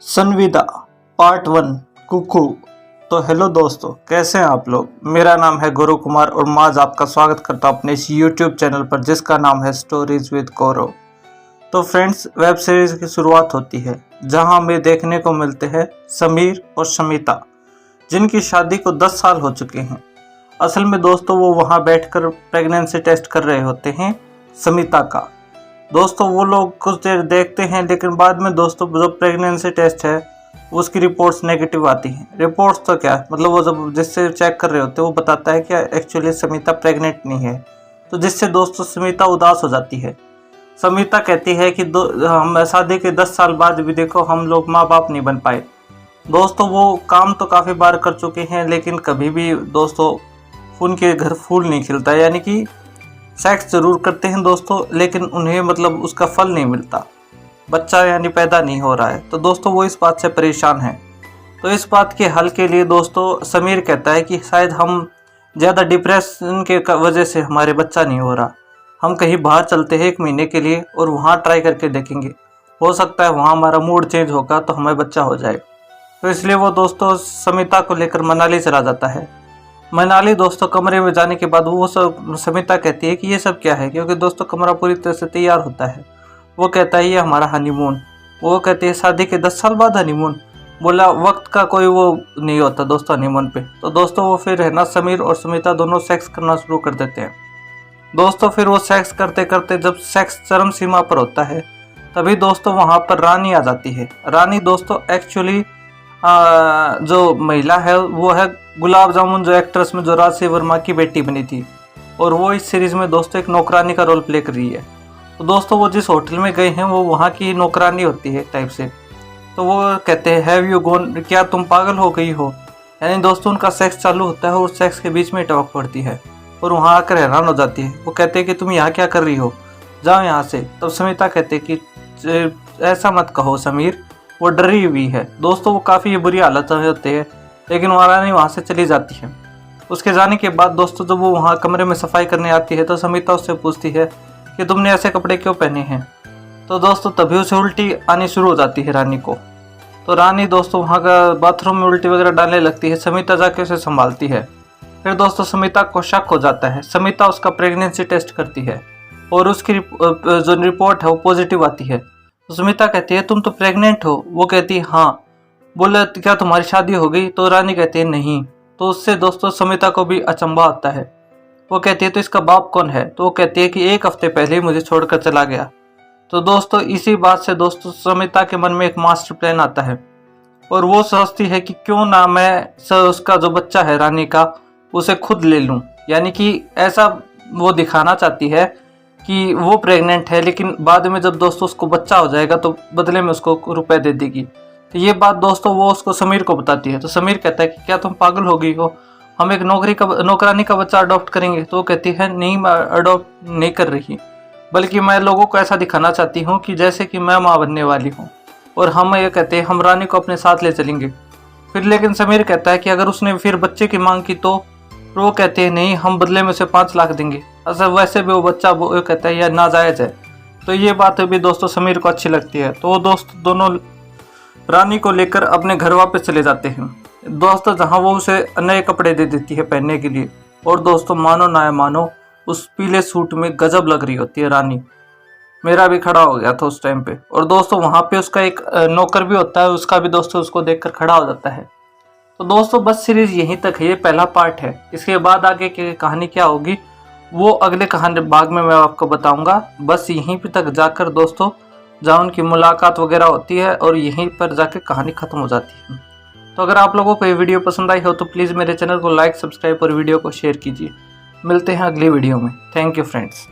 संविदा पार्ट 1 कुकू। तो हेलो दोस्तों, कैसे हैं आप लोग। मेरा नाम है गुरु कुमार और मैं आज आपका स्वागत करता हूं अपने इस यूट्यूब चैनल पर जिसका नाम है स्टोरीज विद गौरव। तो फ्रेंड्स, वेब सीरीज की शुरुआत होती है जहां हमें देखने को मिलते हैं समीर और शमिता, जिनकी शादी को 10 साल हो चुके हैं। असल में दोस्तों वो वहां बैठकर प्रेगनेंसी टेस्ट कर रहे होते हैं समिता का। दोस्तों वो लोग कुछ देर देखते हैं, लेकिन बाद में दोस्तों जो प्रेगनेंसी टेस्ट है उसकी रिपोर्ट्स नेगेटिव आती हैं। रिपोर्ट्स तो क्या, मतलब वो जब जिससे चेक कर रहे होते हैं वो बताता है कि एक्चुअली समिता प्रेग्नेंट नहीं है। तो जिससे दोस्तों समिता उदास हो जाती है। समिता कहती है कि हम शादी के 10 साल बाद भी देखो हम लोग माँ बाप नहीं बन पाए। दोस्तों वो काम तो काफ़ी बार कर चुके हैं, लेकिन कभी भी दोस्तों उनके घर फूल नहीं खिलता। यानी कि सेक्स जरूर करते हैं दोस्तों, लेकिन उन्हें मतलब उसका फल नहीं मिलता, बच्चा यानी पैदा नहीं हो रहा है। तो दोस्तों वो इस बात से परेशान है। तो इस बात के हल के लिए दोस्तों समीर कहता है कि शायद हम ज़्यादा डिप्रेशन के वजह से हमारे बच्चा नहीं हो रहा। हम कहीं बाहर चलते हैं 1 महीने के लिए और वहाँ ट्राई करके देखेंगे, हो सकता है वहाँ हमारा मूड चेंज होगा तो हमें बच्चा हो जाए। तो इसलिए वो दोस्तों समिता को लेकर मनाली चला जाता है। मनाली दोस्तों कमरे में जाने के बाद वो सब समिता कहती है कि ये सब क्या है, क्योंकि दोस्तों कमरा पूरी तरह से तैयार होता है। वो कहता है ये हमारा हनीमून। वो कहते हैं शादी के 10 साल बाद हनीमून। बोला वक्त का कोई वो नहीं होता दोस्तों हनीमून पे। तो दोस्तों वो फिर है ना समीर और समिता दोनों सेक्स करना शुरू कर देते हैं। दोस्तों फिर वो सेक्स करते करते जब सेक्स चरम सीमा पर होता है तभी दोस्तों वहाँ पर रानी आ जाती है। रानी दोस्तों एक्चुअली जो महिला है वो है गुलाब जामुन, जो एक्ट्रेस में जो राजश्री वर्मा की बेटी बनी थी, और वो इस सीरीज में दोस्तों एक नौकरानी का रोल प्ले कर रही है। तो दोस्तों वो जिस होटल में गए हैं वो वहाँ की नौकरानी होती है टाइप से। तो वो कहते हैं हैव यू गॉन, क्या तुम पागल हो गई हो। यानी दोस्तों उनका सेक्स चालू होता है और सेक्स के बीच में टपक पड़ती है और वहाँ आकर हैरान हो जाती है। वो कहते हैं कि तुम यहाँ क्या कर रही हो, जाओ यहाँ से। तब समिता कहते हैं कि ऐसा मत कहो समीर, वो डरी हुई है। दोस्तों वो काफ़ी बुरी हालत में होते हैं, लेकिन रानी वहाँ से चली जाती है। उसके जाने के बाद दोस्तों जब वो वहाँ कमरे में सफाई करने आती है तो समिता उससे पूछती है कि तुमने ऐसे कपड़े क्यों पहने हैं। तो दोस्तों तभी उसे उल्टी आनी शुरू हो जाती है रानी को। तो रानी दोस्तों वहाँ का बाथरूम में उल्टी वगैरह डालने लगती है। समिता जाके उसे संभालती है। फिर दोस्तों समिता को शक हो जाता है। समिता उसका प्रेगनेंसी टेस्ट करती है और उसकी जो रिपोर्ट है वो पॉजिटिव आती है। तो समिता कहती है तुम तो प्रेग्नेंट हो। वो कहती है हाँ। बोले क्या तुम्हारी शादी हो गई। तो रानी कहती है नहीं। तो उससे दोस्तों समिता को भी अचंभा आता है। वो कहती है तो इसका बाप कौन है। तो वो कहती है कि 1 हफ्ते पहले ही मुझे छोड़कर चला गया। तो दोस्तों इसी बात से दोस्तों समिता के मन में एक मास्टर प्लान आता है और वो सोचती है कि क्यों ना मैं उसका जो बच्चा है रानी का उसे खुद ले लूं। यानी कि ऐसा वो दिखाना चाहती है कि वो प्रेग्नेंट है, लेकिन बाद में जब दोस्तों उसको बच्चा हो जाएगा तो बदले में उसको रुपए दे देगी। तो ये बात दोस्तों वो उसको समीर को बताती है। तो समीर कहता है कि क्या तुम पागल हो गई हो, हम एक नौकरानी का बच्चा अडॉप्ट करेंगे। तो वो कहती है नहीं, मैं अडॉप्ट नहीं कर रही, बल्कि मैं लोगों को ऐसा दिखाना चाहती हूँ कि जैसे कि मैं माँ बनने वाली हूँ। और हम ये कहते हैं हम रानी को अपने साथ ले चलेंगे। फिर लेकिन समीर कहता है कि अगर उसने फिर बच्चे की मांग की तो वो कहते हैं नहीं, हम बदले में उसे 5 लाख देंगे। अच्छा वैसे भी वो बच्चा वो कहता है यह नाजायज़ है। तो ये बात भी दोस्तों समीर को अच्छी लगती है। तो वो दोस्त दोनों रानी को लेकर अपने घर वापस चले जाते हैं दोस्तों, जहाँ वो उसे नए कपड़े दे देती है पहनने के लिए। और दोस्तों मानो ना मानो उस पीले सूट में गजब लग रही होती है रानी। मेरा भी खड़ा हो गया था उस टाइम पे। और दोस्तों वहाँ पे उसका एक नौकर भी होता है, उसका भी दोस्तों उसको देखकर खड़ा हो जाता है। तो दोस्तों बस सीरीज यहीं तक है, ये पहला पार्ट है। इसके बाद आगे की कहानी क्या होगी वो अगले कहानी भाग में मैं आपको बताऊंगा। बस यहीं पे तक जाकर दोस्तों जहाँ उनकी मुलाकात वगैरह होती है और यहीं पर जाकर कहानी खत्म हो जाती है। तो अगर आप लोगों को ये वीडियो पसंद आई हो तो प्लीज़ मेरे चैनल को लाइक, सब्सक्राइब और वीडियो को शेयर कीजिए। मिलते हैं अगली वीडियो में। Thank you friends.